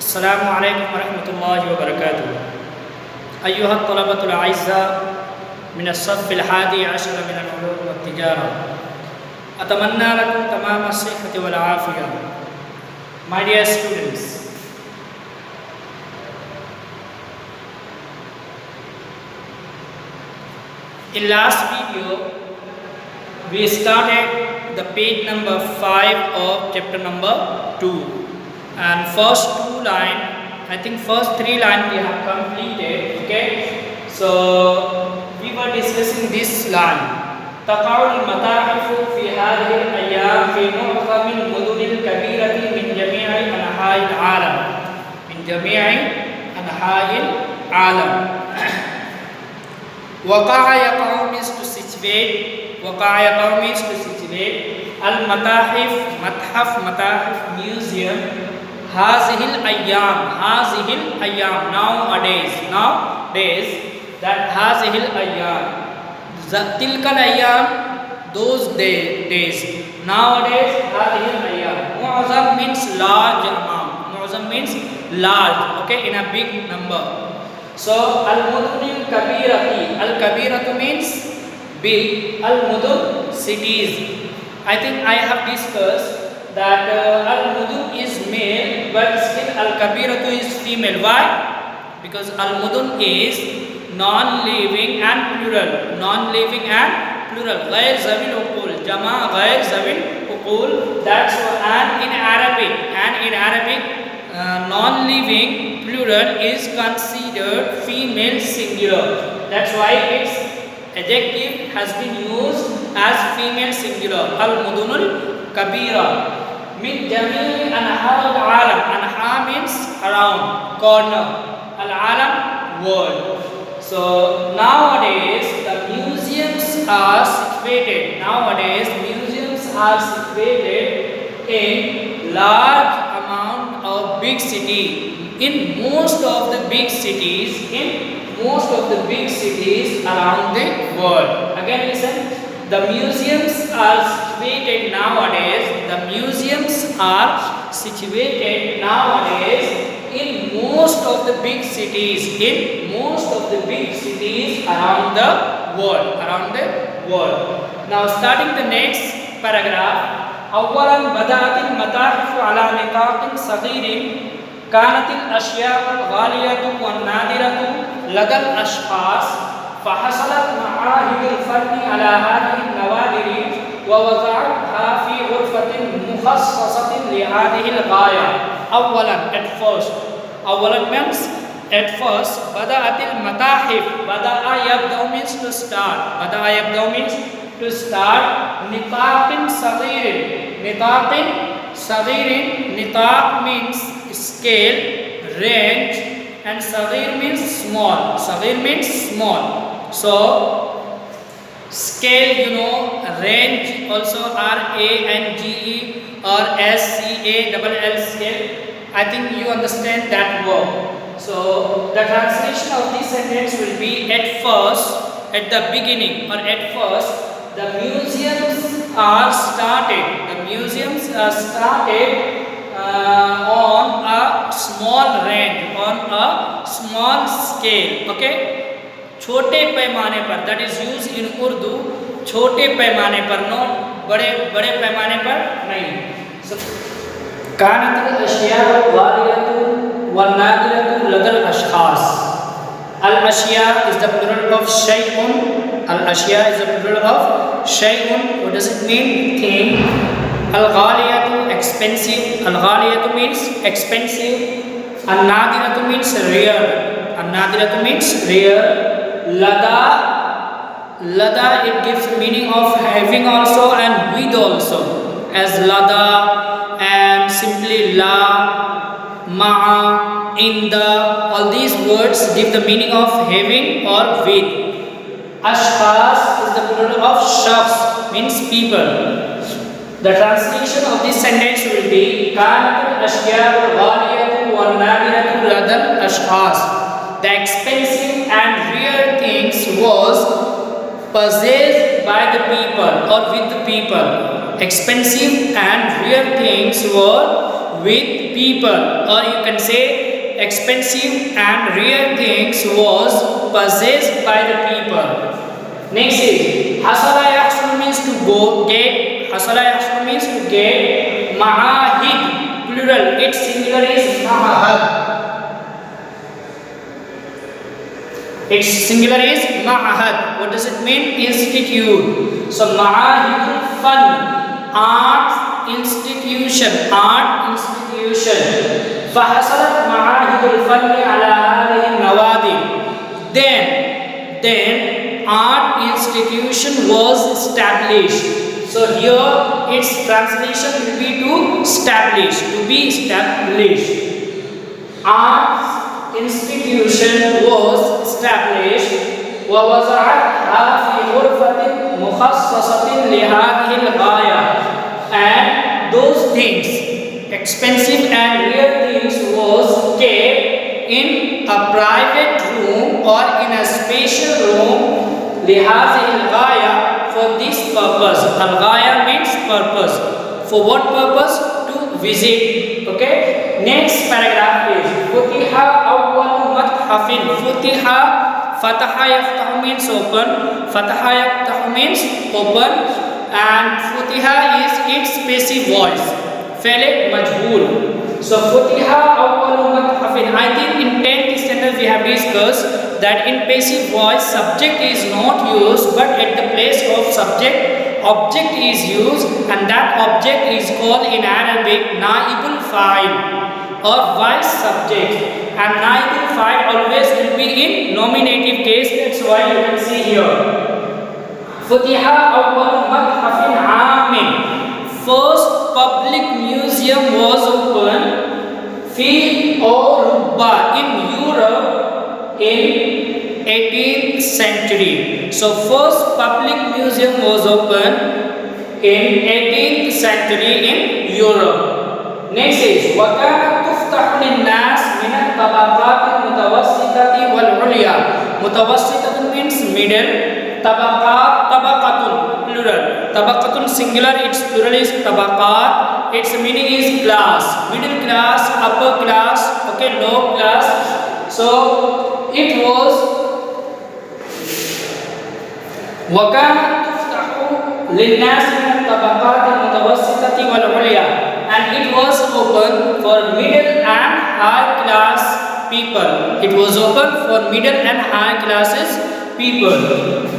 السلام عليكم ورحمة الله وبركاته. أيها الطلبة الأعزاء من الصف الحادي عشر من العلوم والتجارة، أتمنى لكم تمام الصحة والعافية. My dear students, in last video we started the page number 5 of chapter number 2. And first two line, I think first three line we have completed. Okay, so we were discussing this line. تقع المتاحف في هذه الأيام في معظم المدن الكبيرة من جميع أنحاء العالم. من جميع أنحاء العالم. وقع يقع means to situate. وقع يقع means to situate. المتاحف متحف museum. هذه الأيام nowadays that هذه الأيام تلك الأيام those days nowadays هذه الأيام معظم means large amount. معظم means large, okay, in a big number. So المدن الكبيرة means big. المدن cities. I think I have discussed that al-mudun is male but still al-kabiratu is female. Why? Because al-mudun is non-living and plural. Non-living and plural. غير ذوي العقول. جمع غير ذوي العقول. That's why. And in Arabic non-living plural is considered female singular. That's why its adjective has been used as female singular. Al-mudunul kabira. من جميع أنحاء العالم. أنحاء means around, corner. العالم world. So nowadays the museums are situated. In large amount of big city. In most of the big cities around the world. Again listen. The museums are situated nowadays. In most of the big cities. Around the world. Now starting the next paragraph. أولاً بدأت المتاحف على نطاق صغير. كانت الأشياء الغالية والنادرة لدى الأشخاص. فحصلت معاهد الفن على هذه النوادر ووضعتها في غرفة مخصصة لهذه الغاية. أولاً means at first. بدأت المتاحف. بدأ يبدأ means to start. نطاق صغير. نطاق means scale, range, and صغير means small. So scale, range also RANGE or SCALL scale. I think you understand that word. So the translation of this sentence will be at the beginning or at first the museums are started. On a small range, on a small scale. Okay, छोटे पैमाने पर. That is used in Urdu. छोटे पैमाने पर, not बड़े पैमाने पर नहीं. So كانت الأشياء الغالية والنادرة لدى الأشخاص. الأشياء is the plural of شيء. What does it mean? Thing. الغالية expensive. الغالية means expensive. النادرة means rare. Lada it gives meaning of having also and with also, as lada and simply la, ma'a, inda. All these words give the meaning of having or with. Ashkhas is the plural of shakhs, means people. The translation of this sentence will be كانت الأشياء الغالية والنادرة لدى الأشخاص. The expensive and rare things was possessed by the people or with the people. Expensive and rare things were with people, or you can say expensive and rare things was possessed by the people. Next is hasala yahsul means to go get. Hasala yahsul means to get. Ma'ahid plural, its singular is ma'ahad. Its singular is ma'ahad. What does it mean? Institute. So ma'ahidul fan, art institution, art institution. فحصلت معاهد الفن على هذه النوادي. Then art institution was established. So here its translation will be to establish, to be established. Art institution was established. ووضعتها في غرفة مخصصة لهذه الغاية. And those things, expensive and rare things, was kept in a private room or in a special room. لهذه الغاية, for this purpose. Al-ghaya means purpose. For what purpose? To visit. Okay. Next paragraph is Futiha awwalu mathafin. Futiha, fataha yaftahu means open. Fataha yaftahu means open. And Futiha is its passive voice. Fa'il majhul. So Futiha awwalu mathafin. I think in 10th standard we have discussed that in passive voice subject is not used, but at the place of subject object is used, and that object is called in Arabic naibul fa'il or vice subject. And naibul fa'il always will be in nominative case. That's why you can see here Futiha awwalu mathafin aamin. First public museum was opened fi Europa, in Europe, in 18th century. So first public museum was opened in 18th century in Europe. Next is وَكَانَتْ تُفْتَحُ لِلنَّاسِ مِنَ الطَّبَقَاتِ الْمُتَوَسِّطَةِ وَالْعُلْيَا. Mutawassit means middle. Tabaqat, tabaqatun plural. Tabaqatun singular, its plural is tabaqat. Its meaning is class, middle class, upper class, okay, low class. So it was وَكَانَتْ تُفْتَحُ لِلنَّاسِ مِنَ الطَّبَقَاتِ الْمُتَوَسِّطَةِ وَالْعُلْيَا. And it was open for middle and high class people. It was open for middle and high classes people.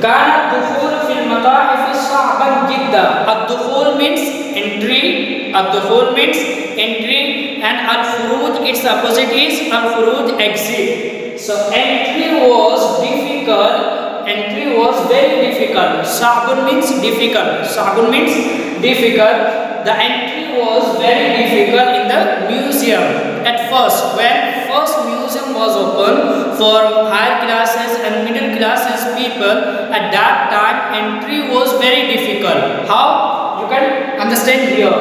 كان الدخول في المتاحف صعبا جدا. الدخول means entry. الدخول means entry, and al-furuj, its opposite is al-furuj, exit. So entry was difficult. Entry was very difficult. Sa'bun means difficult. Sa'bun means difficult. The entry was very difficult in the museum at first. When first museum was open for higher classes and middle classes people, at that time entry was very difficult. How? You can understand here.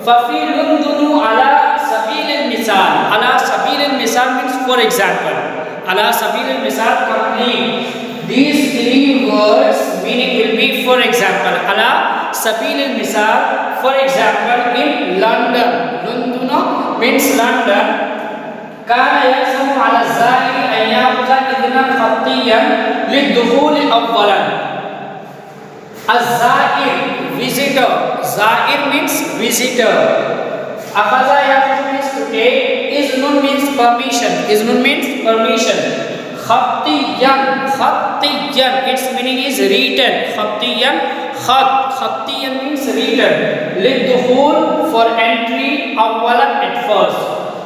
فَفِي لُنْدُنُ عَلَى سَبِيلِ الْمِثَالِ. عَلَى سَبِيلِ الْمِثَالِ means for example. عَلَى سَبِيلِ الْمِثَالِ complete. These three words meaning will be for example. عَلَى سَبِيلِ الْمِثَالِ, for example, in London. London means London. كان يلزم على الزائر أن يأخذ إذنا خطيا للدخول أولا. الزائر, visitor. زائر means visitor. أخذ يأخذ means to take. إذن means permission. إذن means permission. خطيا, خطيا, its meaning is written. خطيا, خط, خطيا means written. للدخول for entry أولا at first.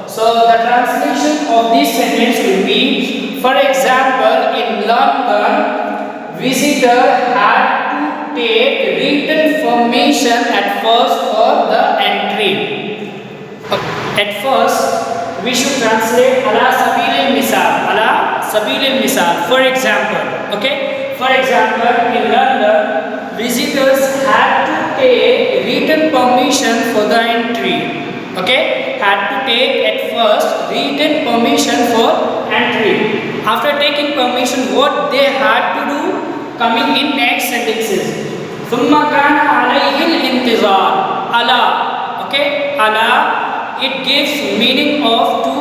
So the translation of this sentence will be, for example, in London, visitor had to take written permission at first for the entry. At first, we should translate ala sabil al-misal. Ala sabil al-misal. For example, okay. For example, in London, visitors had to take written permission for the entry. Okay, had to take at first written permission for entry. After taking permission, what they had to do? Coming in next sentences. ثم كان عليه الانتظار. على, okay, على it gives meaning of to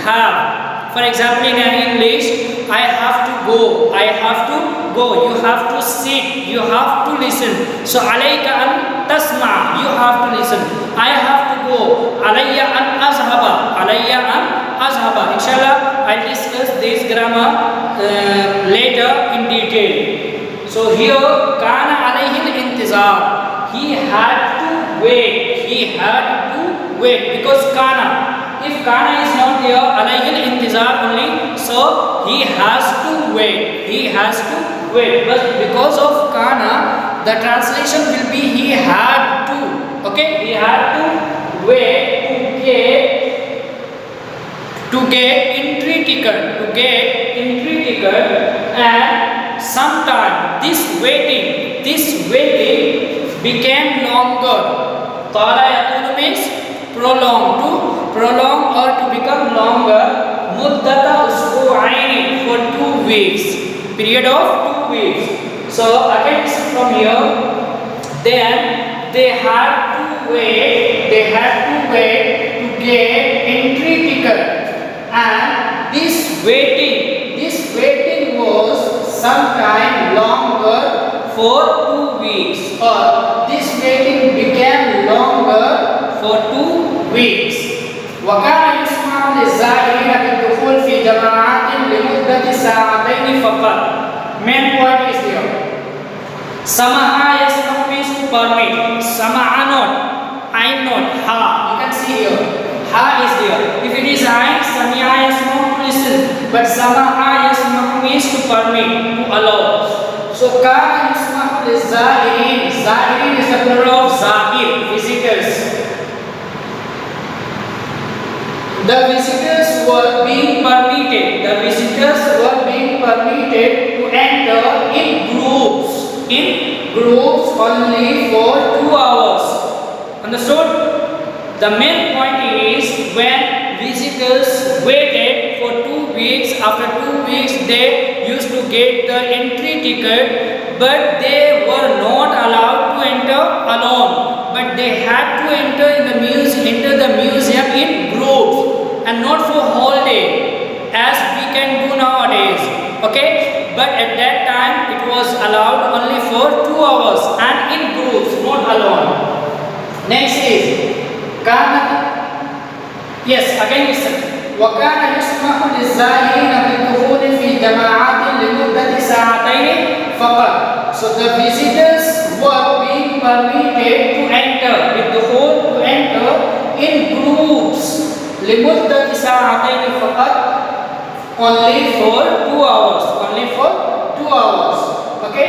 have. For example, in English, I have to go, I have to go, you have to sit, you have to listen. So alayka an tasma, you have to listen. I have to go, alayya an azhaba, alayya an azhaba. Inshallah, I'll discuss this grammar later in detail. So here, kana alayhi al-intizar, he had to wait, he had to wait, because kana, if kana is not there, alayhi al-intizar only, so he has to wait, he has to wait. But because of kana, the translation will be he had to. Okay, he had to wait to get entry ticket, and sometime this waiting became longer. Tala yatulu means prolong, to prolong or to become longer. Muddata usbu'aini, for 2 weeks, period of 2 weeks. So again from here, then they had to wait to get entry ticket, and this waiting was sometime longer for 2 weeks, or this waiting became longer for 2 weeks. وكان يسمع للزائرين بالدخول في جماعات لمدة ساعتين فقط. Main point is here. Samaha yasmah means to permit. Sama'a not, ain not, ha. You can see here, ha is there. If it is ain, sami'a yasmah to listen, but samaha yasmah means to permit, to allow. So kana yasmah lizairin. Zairin is the plural of zair, visitors. The visitors were being permitted to enter in groups only for 2 hours. Understood? The main point is, when visitors waited for 2 weeks, after 2 weeks they used to get the entry ticket, but they were not allowed to enter alone, but they had to enter the museum in groups, and not for whole day as we can do nowadays. Okay, but at that time it was allowed only for 2 hours and in groups, not alone. Next is kana. Yes, again listen. وكان يسمح للزائرين بالدخول في جماعات لمدة ساعتين فقط. So the visitors were being permitted to enter in groups لمدة ساعتين فقط, only for 2 hours. Okay,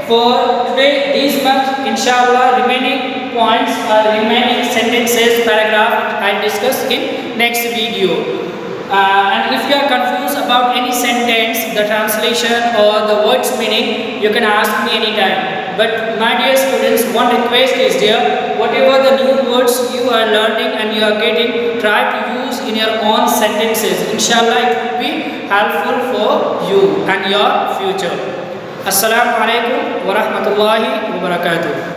for today this much. Inshallah, remaining points or remaining sentences, paragraph, I discuss in next video. And if you are confused about any sentence, the translation or the words meaning, you can ask me anytime. But my dear students, one request is there: whatever the new words you are learning and you are getting, try to use in your own sentences. Inshallah, it will be helpful for you and your future. Assalamu alaikum wa rahmatullahi wa barakatuh.